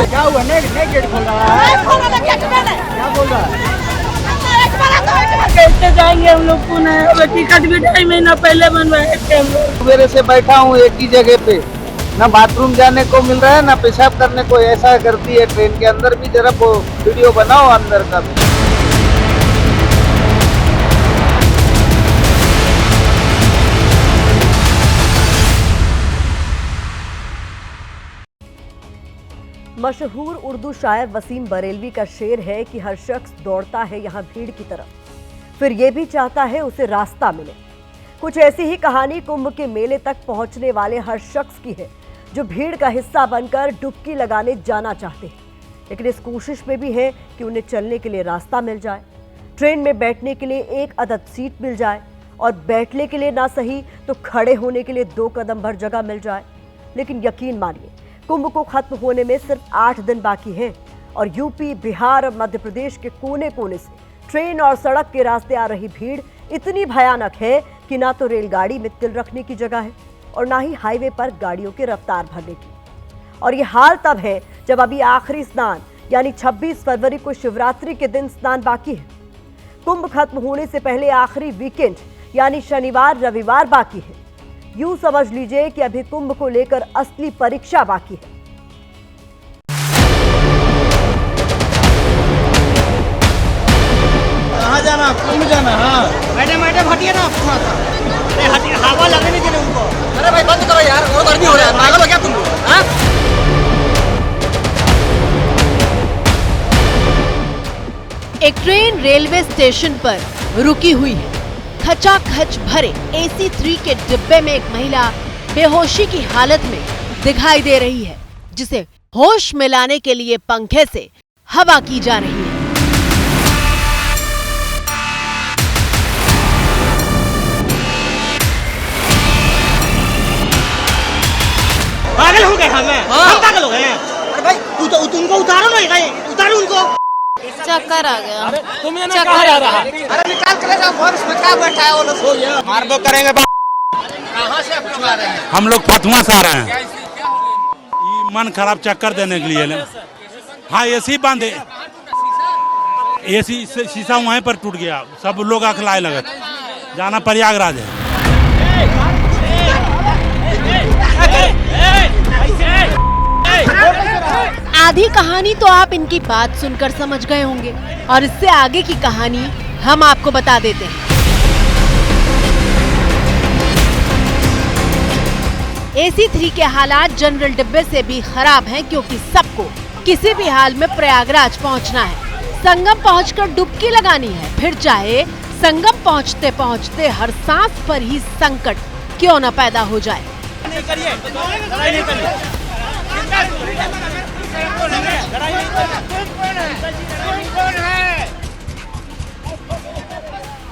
क्या हुआ? नहीं गेट खोल रहा है। क्या बोल रहा है? कैसे जाएंगे हम लोग पुणे? टिकट भी 2.5 महीना पहले बनवाए थे हम लोग। सवेरे से बैठा हूँ एक ही जगह पे, ना बाथरूम जाने को मिल रहा है ना पेशाब करने को। ऐसा करती है ट्रेन के अंदर भी। जरा वो वीडियो बनाओ अंदर का भी। मशहूर उर्दू शायर वसीम बरेलवी का शेर है कि हर शख्स दौड़ता है यहाँ भीड़ की तरफ, फिर ये भी चाहता है उसे रास्ता मिले। कुछ ऐसी ही कहानी कुंभ के मेले तक पहुंचने वाले हर शख्स की है जो भीड़ का हिस्सा बनकर डुबकी लगाने जाना चाहते हैं, लेकिन इस कोशिश में भी है कि उन्हें चलने के लिए रास्ता मिल जाए, ट्रेन में बैठने के लिए एक अदद सीट मिल जाए और बैठने के लिए ना सही तो खड़े होने के लिए 2 कदम भर जगह मिल जाए। लेकिन यकीन मानिए, कुंभ को खत्म होने में सिर्फ 8 दिन बाकी हैं और यूपी, बिहार और मध्य प्रदेश के कोने कोने से ट्रेन और सड़क के रास्ते आ रही भीड़ इतनी भयानक है कि ना तो रेलगाड़ी में तिल रखने की जगह है और ना ही हाईवे पर गाड़ियों की रफ्तार भरने की। और ये हाल तब है जब अभी आखिरी स्नान यानी 26 फरवरी को शिवरात्रि के दिन स्नान बाकी है। कुंभ खत्म होने से पहले आखिरी वीकेंड यानी शनिवार रविवार बाकी है। यूं समझ लीजिए कि अभी कुंभ को लेकर असली परीक्षा बाकी है। कहाँ जाना? कुंभ जाना। हाँ मैडम हटिए ना थोड़ा सा। अरे हटिए, हवा लगने नहीं देना उनको। अरे भाई बंद करो यार, और गर्मी हो रहा है। पागल हो क्या तुम लोग? हाँ एक ट्रेन रेलवे स्टेशन पर रुकी हुई है। खचाखच भरे AC3 के डिब्बे में एक महिला बेहोशी की हालत में दिखाई दे रही है, जिसे होश में लाने के लिए पंखे से हवा की जा रही है। पागल हो गए हम पागल हो गए। अरे भाई तुमको उतारो ना, उतारो उनको। चक्कर आ गया। तुम्हें चक्कर आ रहा है? अरे निकाल कर ले जाओ। फॉरेस्ट में क्या बैठा है वो लोग? मारबो करेंगे। कहाँ से आप लोग आ रहे हैं? हम लोग फतुहा से आ रहे हैं। मन खराब चक्कर देने के लिए। हाँ AC बंद, AC शीशा वहीं पर टूट गया। सब लोग अखलाए लगे। जाना प्रयागराज है। आधी कहानी तो आप इनकी बात सुनकर समझ गए होंगे और इससे आगे की कहानी हम आपको बता देते हैं। AC3 के हालात जनरल डिब्बे से भी खराब हैं, क्योंकि सबको किसी भी हाल में प्रयागराज पहुंचना है। संगम पहुंचकर डुबकी लगानी है, फिर चाहे संगम पहुंचते पहुंचते हर सांस पर ही संकट क्यों न पैदा हो जाए।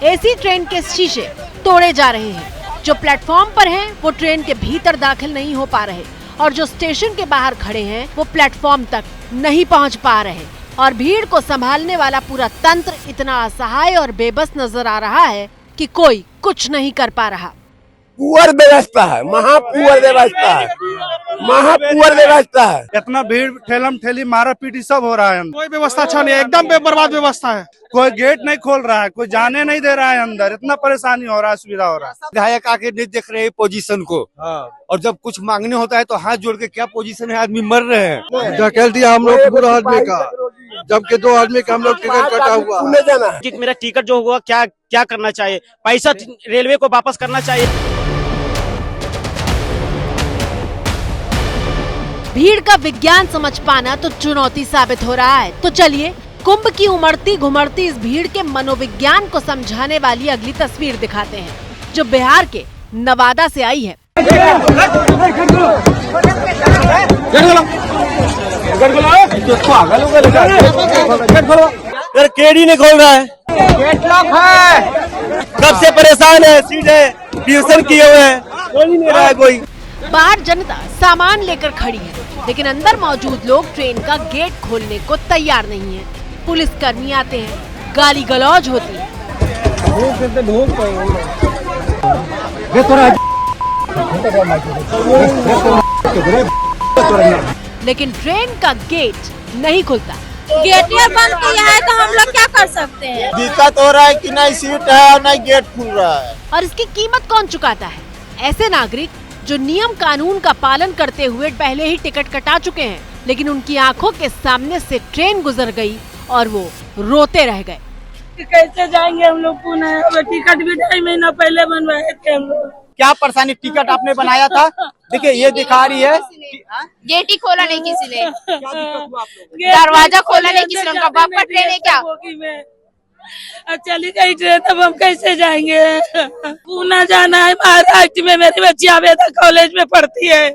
AC ट्रेन के शीशे तोड़े जा रहे हैं। जो प्लेटफॉर्म पर हैं, वो ट्रेन के भीतर दाखिल नहीं हो पा रहे और जो स्टेशन के बाहर खड़े हैं, वो प्लेटफॉर्म तक नहीं पहुंच पा रहे और भीड़ को संभालने वाला पूरा तंत्र इतना असहाय और बेबस नजर आ रहा है कि कोई कुछ नहीं कर पा रहा। पुअर व्यवस्था है, महापुअर व्यवस्था है, महापुअर व्यवस्था है। इतना भीड़, ठेलम ठेली, मारा पीटी सब हो रहा है। कोई व्यवस्था अच्छा नहीं है, एकदम बर्बाद व्यवस्था है। कोई गेट नहीं खोल रहा है, कोई जाने नहीं दे रहा है अंदर। इतना परेशानी हो रहा है, सुविधा हो रहा है। विधायक आके नहीं देख रहे हैं पोजीशन को। और जब कुछ मांगने होता है तो हाथ जोड़ के क्या पोजीशन है, आदमी मर रहे हैं। धकेल दिया हम लोग पूरा आदमी का, जबकि 2 आदमी का हम लोग टिकट कटा हुआ। मेरा टिकट जो हुआ, क्या करना चाहिए? पैसा रेलवे को वापस करना चाहिए। भीड़ का विज्ञान समझ पाना तो चुनौती साबित हो रहा है। तो चलिए कुंभ की उमड़ती घुमड़ती इस भीड़ के मनोविज्ञान को समझाने वाली अगली तस्वीर दिखाते हैं, जो बिहार के नवादा से आई है। केडी नहीं खोल रहा है, गेट लॉक है। कब से परेशान है, सीधे ट्यूशन किए हुए हैं, खोल ही नहीं रहा है कोई। बाहर जनता सामान लेकर खड़ी है, लेकिन अंदर मौजूद लोग ट्रेन का गेट खोलने को तैयार नहीं है। पुलिस कर्मी आते हैं, गाली गलौज होती है। लेकिन ट्रेन का गेट नहीं खुलता। गेट बंद किया है तो हम लोग क्या कर सकते हैं? दिक्कत हो रहा है कि नहीं सीट है और नहीं गेट खुल रहा है। और इसकी कीमत कौन चुकाता है? ऐसे नागरिक जो नियम कानून का पालन करते हुए पहले ही टिकट कटा चुके हैं, लेकिन उनकी आंखों के सामने से ट्रेन गुजर गई और वो रोते रह गए। कैसे जाएंगे हम लोग पुणे? टिकट भी 2.5 महीना पहले बनवाए थे हम लोग। क्या परेशानी? टिकट आपने बनाया था, देखिए ये दिखा रही है। गेट ही खोला नहीं किसी ने, दरवाजा खोला नहीं किसी ने। उनका बाप का ट्रेन है क्या? चली गई ट्रेन, तब हम कैसे जाएंगे? पूना जाना है, महाराष्ट्र में मेरी बच्ची आवेदा कॉलेज में पढ़ती है,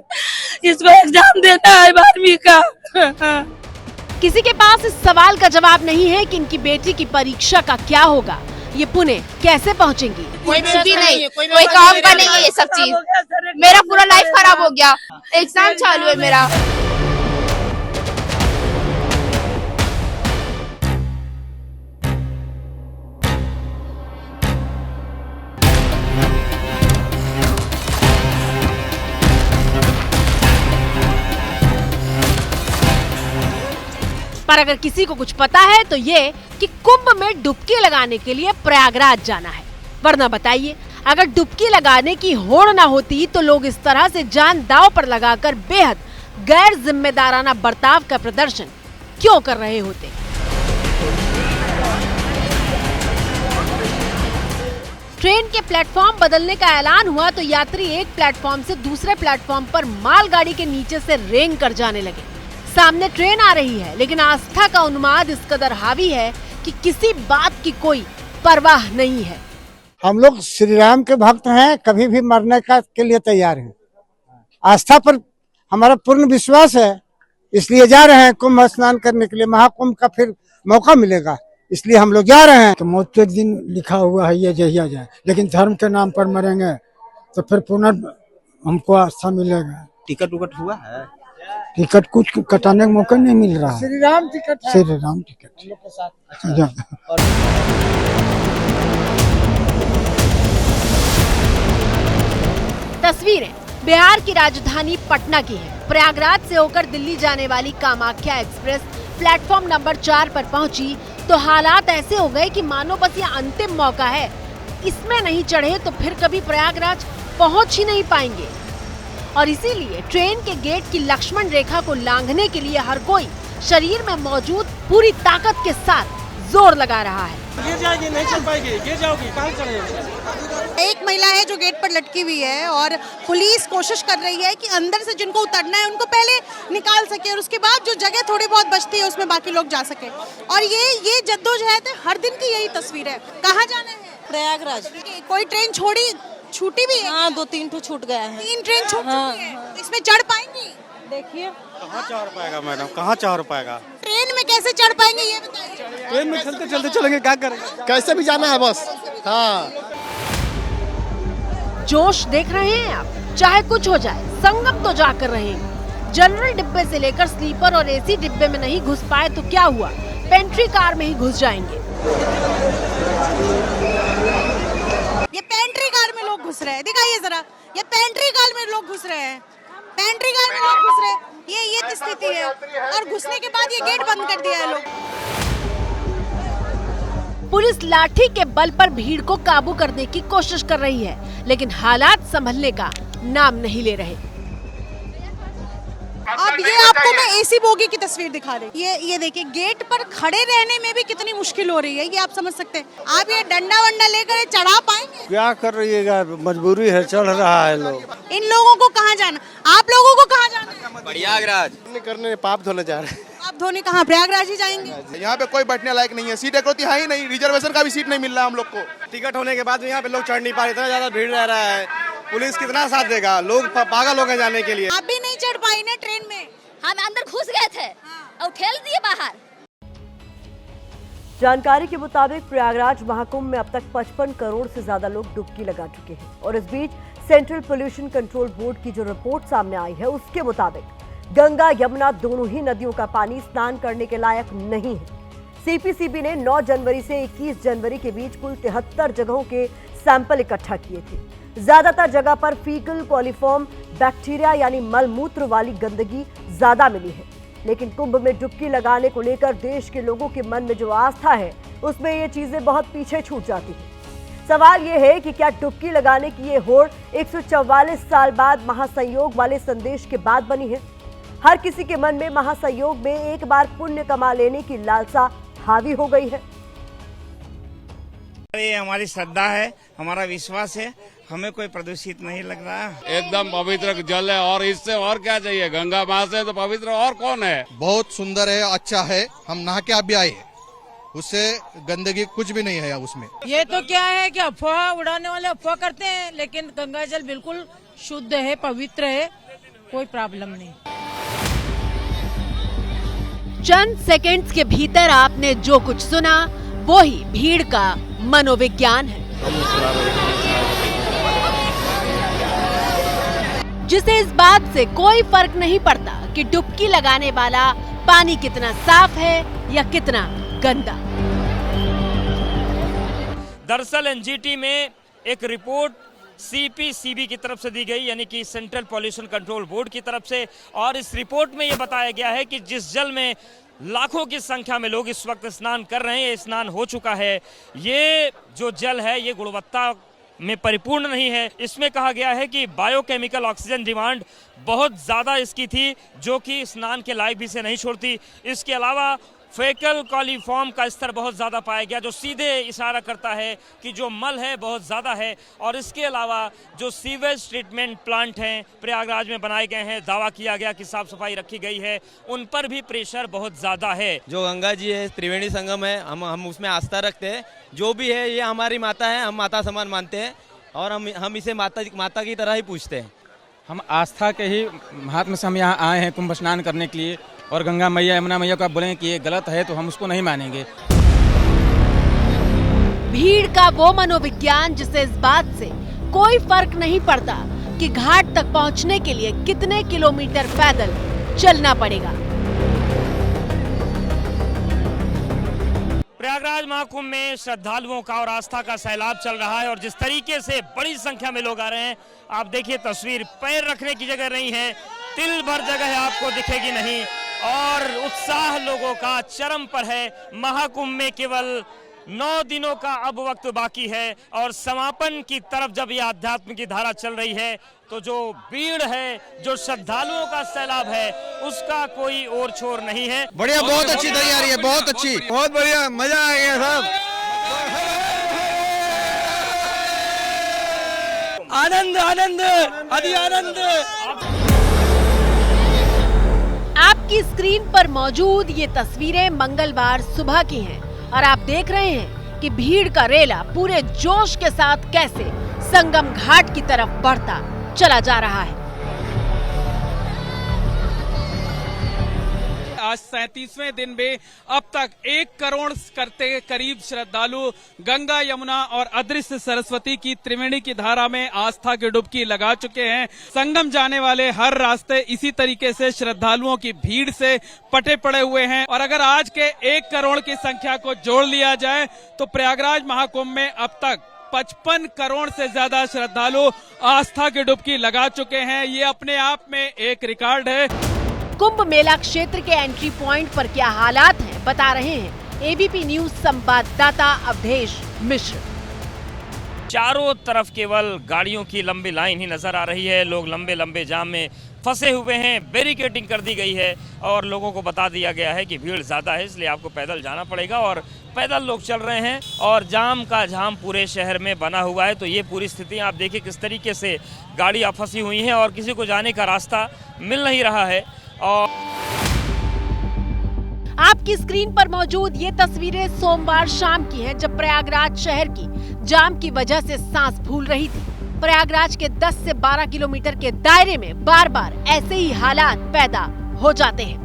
इसको एग्जाम देना है 12वीं का। किसी के पास इस सवाल का जवाब नहीं है कि इनकी बेटी की परीक्षा का क्या होगा, ये पुणे कैसे पहुंचेंगी। कोई भी नहीं, कोई काम का नहीं है ये सब चीज। मेरा पूरा लाइफ खराब हो गया, एग्जाम चालू है मेरा। पर अगर किसी को कुछ पता है तो ये कि कुंभ में डुबकी लगाने के लिए प्रयागराज जाना है। वरना बताइए, अगर डुबकी लगाने की होड़ ना होती तो लोग इस तरह से जान दांव पर लगाकर बेहद गैर जिम्मेदाराना बर्ताव का प्रदर्शन क्यों कर रहे होते। ट्रेन के प्लेटफॉर्म बदलने का ऐलान हुआ तो यात्री एक प्लेटफॉर्म से दूसरे प्लेटफॉर्म पर मालगाड़ी के नीचे से रेंग कर जाने लगे। सामने ट्रेन आ रही है, लेकिन आस्था का उन्माद इस कदर हावी है कि किसी बात की कोई परवाह नहीं है। हम लोग श्री राम के भक्त हैं, कभी भी मरने का के लिए तैयार हैं। आस्था पर हमारा पूर्ण विश्वास है, इसलिए जा रहे हैं कुंभ स्नान करने के लिए। महाकुंभ का फिर मौका मिलेगा, इसलिए हम लोग जा रहे हैं। तो मौत के दिन लिखा हुआ है ये जहिया जाए, लेकिन धर्म के नाम पर मरेंगे तो फिर पुनः हमको आस्था मिलेगा। टिकट उकट हुआ है? टिकट कुछ कटाने का मौका नहीं मिल रहा है। श्री राम टिकट है। श्री राम टिकट हम लोग के साथ। तस्वीरें बिहार की राजधानी पटना की है। प्रयागराज से होकर दिल्ली जाने वाली कामाख्या एक्सप्रेस प्लेटफॉर्म नंबर 4 पर पहुंची तो हालात ऐसे हो गए कि मानो बस ये अंतिम मौका है, इसमें नहीं चढ़े तो फिर कभी प्रयागराज पहुंच ही नहीं पाएंगे। और इसीलिए ट्रेन के गेट की लक्ष्मण रेखा को लांघने के लिए हर कोई शरीर में मौजूद पूरी ताकत के साथ जोर लगा रहा है। गिर जाएगी, नहीं चल पाएगी, गिर जाओगी, कहाँ चढ़ेगी? एक महिला है जो गेट पर लटकी हुई है और पुलिस कोशिश कर रही है कि अंदर से जिनको उतरना है उनको पहले निकाल सके और उसके बाद जो जगह थोड़ी बहुत बचती है उसमें बाकी लोग जा सके। और ये जद्दोजहद है, हर दिन की यही तस्वीर है। कहाँ जाना है? प्रयागराज। कोई ट्रेन छूटी भी है? हाँ, 2-3 तो छूट गया है। 3 ट्रेन छूट चुकी है, तो इसमें चढ़ पाएंगी? देखिए कहाँ चढ़ पाएगा मैडम, कहाँ चढ़ पाएगा? ट्रेन में कैसे चढ़ पाएंगे ये बताइए। ट्रेन में चलते चलते चलेंगे, क्या करेंगे? कैसे भी जाना है बस। हाँ, जोश देख रहे हैं आप, चाहे कुछ हो जाए संगम तो जाकर रहेंगे। जनरल डिब्बे से लेकर स्लीपर और एसी डिब्बे में नहीं घुस पाए तो क्या हुआ, पेंट्री कार में ही घुस जाएंगे। ये पेंट्री कार में लोग घुस रहे हैं, दिखाइए जरा, ये पेंट्री कार में लोग घुस रहे हैं, पेंट्री कार में लोग घुस रहे हैं। ये स्थिति है और घुसने के बाद ये गेट बंद कर दिया है लोग। पुलिस लाठी के बल पर भीड़ को काबू करने की कोशिश कर रही है, लेकिन हालात संभलने का नाम नहीं ले रहे। अब ये आपको मैं एसी बोगी की तस्वीर दिखा रही हूँ। ये देखिए, गेट पर खड़े रहने में भी कितनी मुश्किल हो रही है, ये आप समझ सकते हैं। आप ये डंडा वंडा लेकर चढ़ा पाएंगे? क्या कर रहिएगा, मजबूरी है, चढ़ रहा है लोग। इन लोगों को कहाँ जाना? आप लोगों को कहाँ जाना है? प्रयागराज करने पाप धोने जा रहे हैं। आप धोने कहाँ? प्रयागराज ही जाएंगे? यहाँ पे कोई बैठने लायक नहीं है, सीट एकलौती है ही नहीं, रिजर्वेशन का भी सीट नहीं मिल रहा हम लोग को। टिकट होने के बाद भी यहाँ पे लोग चढ़ नहीं पा रहे, इतना ज्यादा भीड़ रह रहा है। पुलिस कितना साथ देगा, लोग पागल हो गए जाने के लिए। आप भी नहीं चढ़ पाई ना ट्रेन में? हम अंदर घुस गए थे और ठेल दिए बाहर। जानकारी के मुताबिक प्रयागराज महाकुंभ में अब तक 55 करोड़ से ज्यादा लोग डुबकी लगा चुके हैं। और इस बीच सेंट्रल पोल्यूशन कंट्रोल बोर्ड की जो रिपोर्ट सामने आई है उसके मुताबिक गंगा यमुना दोनों ही नदियों का पानी स्नान करने के लायक नहीं है। सीपीसीबी ने 9 जनवरी से 21 जनवरी के बीच कुल 73 जगहों के सैंपल इकट्ठा किए थे। ज्यादातर जगह पर फीकल कॉलीफॉर्म बैक्टीरिया यानी मलमूत्र वाली गंदगी ज्यादा मिली है। लेकिन कुंभ में डुबकी लगाने को लेकर देश के लोगों के मन में जो आस्था है उसमें ये चीजें बहुत पीछे छूट जाती हैं। सवाल ये है कि क्या डुबकी लगाने की ये होड़ 144 साल बाद महासंयोग वाले संदेश के बाद बनी है? हर किसी के मन में महासंयोग में एक बार पुण्य कमा लेने की लालसा हावी हो गई है। ये हमारी श्रद्धा है, हमारा विश्वास है, हमें कोई प्रदूषित नहीं लग रहा है। एकदम पवित्र जल है और इससे और क्या चाहिए? गंगा माँ से तो पवित्र और कौन है? बहुत सुंदर है, अच्छा है। हम नहा के अभी आए, उससे गंदगी कुछ भी नहीं है उसमें। ये तो क्या है कि अफवाह उड़ाने वाले अफवाह करते हैं, लेकिन गंगा जल बिल्कुल शुद्ध है, पवित्र है, कोई प्रॉब्लम नहीं। चंद सेकंड्स के भीतर आपने जो कुछ सुना वो ही भीड़ का मनोविज्ञान है, जिसे इस बात से कोई फर्क नहीं पड़ता कि डुबकी लगाने वाला पानी कितना साफ है या कितना गंदा। दरअसल एनजीटी में एक रिपोर्ट सीपीसीबी की तरफ से दी गई, यानी कि सेंट्रल पॉल्यूशन कंट्रोल बोर्ड की तरफ से, और इस रिपोर्ट में यह बताया गया है कि जिस जल में लाखों की संख्या में लोग इस वक्त स्नान कर रहे हैं, स्नान हो चुका है, ये जो जल है ये गुणवत्ता में परिपूर्ण नहीं है। इसमें कहा गया है कि बायोकेमिकल ऑक्सीजन डिमांड बहुत ज़्यादा इसकी थी, जो कि स्नान के लायक भी से नहीं छोड़ती। इसके अलावा फेकल कॉलीफॉर्म का स्तर बहुत ज़्यादा पाया गया, जो सीधे इशारा करता है कि जो मल है बहुत ज़्यादा है। और इसके अलावा जो सीवेज ट्रीटमेंट प्लांट हैं प्रयागराज में बनाए गए हैं, दावा किया गया कि साफ सफाई रखी गई है, उन पर भी प्रेशर बहुत ज़्यादा है। जो गंगा जी है, त्रिवेणी संगम है, हम उसमें आस्था रखते हैं। जो भी है ये हमारी माता है, हम माता समान मानते हैं और हम इसे माता की तरह ही पूछते हैं। हम आस्था के ही महात्म से हम यहाँ आए हैं कुंभ स्नान करने के लिए, और गंगा मैया यमुना मैया को आप बोलेंगे कि ये गलत है तो हम उसको नहीं मानेंगे। भीड़ का वो मनोविज्ञान जिसे इस बात से कोई फर्क नहीं पड़ता कि घाट तक पहुंचने के लिए कितने किलोमीटर पैदल चलना पड़ेगा। प्रयागराज महाकुंभ में श्रद्धालुओं का और आस्था का सैलाब चल रहा है, और जिस तरीके से बड़ी संख्या में लोग आ रहे हैं, आप देखिए तस्वीर, पैर रखने की जगह नहीं है, तिल भर जगह आपको दिखेगी नहीं, और उत्साह लोगों का चरम पर है। महाकुंभ में केवल 9 दिनों का अब वक्त बाकी है, और समापन की तरफ जब ये आध्यात्म की धारा चल रही है, तो जो भीड़ है, जो श्रद्धालुओं का सैलाब है, उसका कोई और छोर नहीं है। बढ़िया, बहुत अच्छी तैयारी है, बहुत अच्छी, बहुत बढ़िया, मजा आ गया साहब। आनंद आनंद अति आनंद। आपकी स्क्रीन पर मौजूद ये तस्वीरें मंगलवार सुबह की हैं, और आप देख रहे हैं कि भीड़ का रेला पूरे जोश के साथ कैसे संगम घाट की तरफ बढ़ता चला जा रहा है। आज 37वें दिन में अब तक 1 करोड़ करते करीब श्रद्धालु गंगा, यमुना और अदृश्य सरस्वती की त्रिवेणी की धारा में आस्था की डुबकी लगा चुके हैं। संगम जाने वाले हर रास्ते इसी तरीके से श्रद्धालुओं की भीड़ से पटे पड़े हुए हैं, और अगर आज के 1 करोड़ की संख्या को जोड़ लिया जाए तो प्रयागराज महाकुंभ में अब तक 55 करोड़ से ज्यादा श्रद्धालु आस्था की डुबकी लगा चुके हैं। ये अपने आप में एक रिकॉर्ड है। कुंभ मेला क्षेत्र के एंट्री पॉइंट पर क्या हालात हैं, बता रहे हैं एबीपी न्यूज संवाददाता अवधेश मिश्र। चारों तरफ केवल गाड़ियों की लंबी लाइन ही नजर आ रही है, लोग लंबे लंबे जाम में फंसे हुए हैं, बैरिकेडिंग कर दी गई है, और लोगों को बता दिया गया है कि भीड़ ज़्यादा है, इसलिए आपको पैदल जाना पड़ेगा, और पैदल लोग चल रहे हैं, और जाम का जाम पूरे शहर में बना हुआ है। तो ये पूरी स्थिति आप देखिए किस तरीके से गाड़ियाँ फंसी हुई हैं, और किसी को जाने का रास्ता मिल नहीं रहा है। और आपकी स्क्रीन पर मौजूद ये तस्वीरें सोमवार शाम की हैं, जब प्रयागराज शहर की जाम की वजह से सांस फूल रही थी। प्रयागराज के 10 से 12 किलोमीटर के दायरे में बार बार ऐसे ही हालात पैदा हो जाते हैं।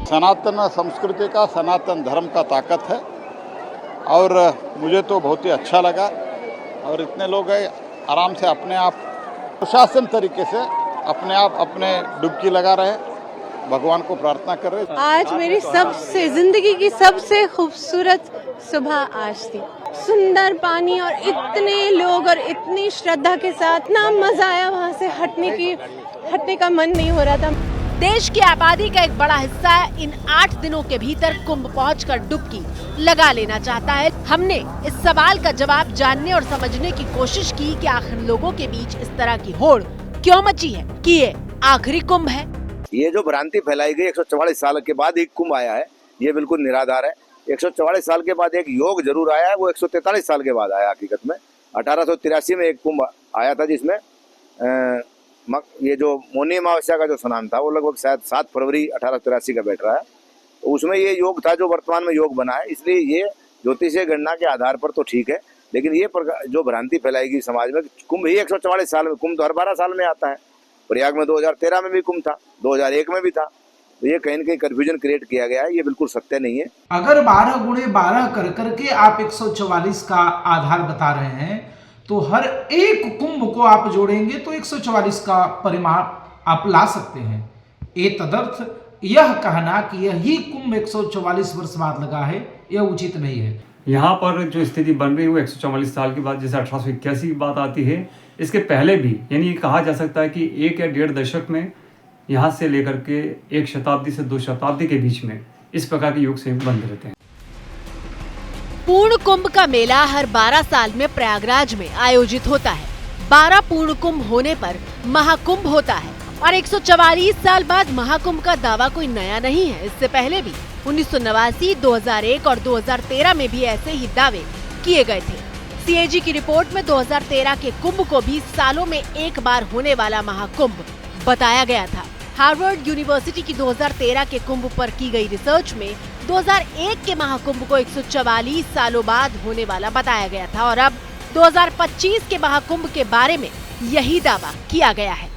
सनातन संस्कृति का, सनातन धर्म का ताकत है, और मुझे तो बहुत ही अच्छा लगा, और इतने लोग हैं आराम से अपने आप प्रशासन तरीके से अपने आप अपने डुबकी लगा रहे हैं, भगवान को प्रार्थना कर रहे। आज मेरी सबसे जिंदगी की सबसे खूबसूरत सुबह आज थी। सुंदर पानी और इतने लोग और इतनी श्रद्धा के साथ ना मजा आया, वहाँ से हटने का मन नहीं हो रहा था। देश की आबादी का एक बड़ा हिस्सा इन 8 दिनों के भीतर कुंभ पहुंचकर डुबकी लगा लेना चाहता है। हमने इस सवाल का जवाब जानने और समझने की कोशिश की कि आखिर लोगों के बीच इस तरह की होड़ क्यों मची है, कि ये आखिरी कुंभ है। ये जो भ्रांति फैलाई गई 144 साल के बाद एक कुंभ आया है, ये बिल्कुल निराधार है। 144 साल के बाद एक योग जरूर आया है, वो 143 साल के बाद आया। हकीकत में 1883 में एक कुंभ आया था, जिसमें ये जो मौनी अमावस्या का जो स्नान था वो लगभग शायद 7 फरवरी 1883 का बैठ रहा है। उसमें ये योग था जो वर्तमान में योग बना है। इसलिए ये ज्योतिषीय गणना के आधार पर तो ठीक है, लेकिन ये जो भ्रांति फैलाएगी समाज में, कुंभ ही 144 साल में, कुंभ तो हर 12 साल में आता है। प्रयाग में 2013 में भी कुंभ था, 2001 में भी था। तो ये कहीं न कहीं कंफ्यूजन क्रिएट किया गया है, ये बिल्कुल सत्य नहीं है। अगर 12 गुणे 12 कर करके आप 144 का आधार बता रहे हैं, तो हर एक कुंभ को आप जोड़ेंगे तो 144 का परिमाण आप ला सकते हैं। ए तदर्थ यह कहना कि यही कुंभ 144 वर्ष बाद लगा है, यह उचित नहीं है। यहाँ पर जो स्थिति बन रही है वो 144 साल के बाद, जैसे 1881 की बात आती है, इसके पहले भी, यानी कहा जा सकता है कि 1 या 1.5 दशक में यहाँ से लेकर के 1 शताब्दी से 2 शताब्दी के बीच में इस प्रकार के योग से बंद रहते हैं। पूर्ण कुंभ का मेला हर 12 साल में प्रयागराज में आयोजित होता है। 12 पूर्ण कुंभ होने पर महाकुंभ होता है और 144 साल बाद महाकुंभ का दावा कोई नया नहीं है। इससे पहले भी 1989, 2001 और 2013 में भी ऐसे ही दावे किए गए थे। सीएजी की रिपोर्ट में 2013 के कुंभ को भी सालों में एक बार होने वाला महाकुंभ बताया गया था। हार्वर्ड यूनिवर्सिटी की 2013 के कुंभ पर की गई रिसर्च में 2001 के महाकुंभ को 144 सालों बाद होने वाला बताया गया था और अब 2025 के महाकुंभ के बारे में यही दावा किया गया है।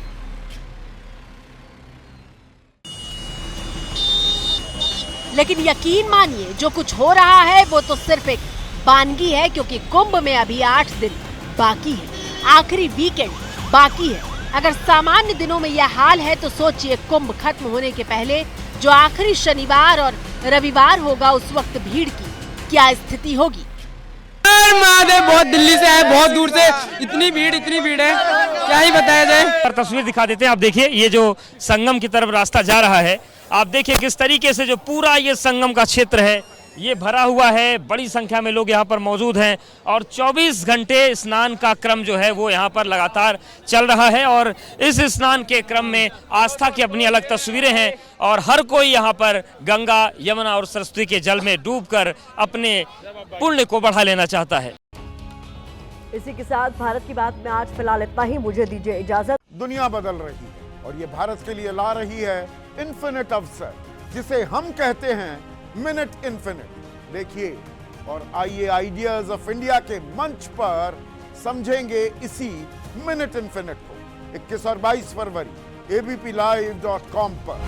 लेकिन यकीन मानिए, जो कुछ हो रहा है वो तो सिर्फ एक वानगी है, क्योंकि कुंभ में अभी 8 दिन बाकी है, आखिरी वीकेंड बाकी है। अगर सामान्य दिनों में यह हाल है तो सोचिए कुंभ खत्म होने के पहले जो आखिरी शनिवार और रविवार होगा, उस वक्त भीड़ की क्या स्थिति होगी। महादेव, बहुत दिल्ली से है, बहुत दूर से, इतनी भीड़ है, क्या ही बताया जाए। तस्वीर दिखा देते हैं। आप देखिए, ये जो संगम की तरफ रास्ता जा रहा है, आप देखिए किस तरीके से जो पूरा ये संगम का क्षेत्र है ये भरा हुआ है। बड़ी संख्या में लोग यहाँ पर मौजूद हैं और 24 घंटे स्नान का क्रम जो है वो यहाँ पर लगातार चल रहा है। और इस स्नान के क्रम में आस्था की अपनी अलग तस्वीरें हैं और हर कोई यहाँ पर गंगा, यमुना और सरस्वती के जल में डूबकर अपने पुण्य को बढ़ा लेना चाहता है। इसी के साथ भारत की बात में आज फिलहाल इतना ही। मुझे दीजिए इजाजत। दुनिया बदल रही है और ये भारत के लिए ला रही है इन्फिनिट अवसर, जिसे हम कहते हैं मिनट इन्फिनिट। देखिए और आइए आइडियाज ऑफ इंडिया के मंच पर समझेंगे इसी मिनट इन्फिनिट को 21 और 22 फरवरी abplive.com पर।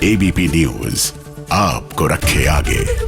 एबीपी न्यूज आपको रखे आगे।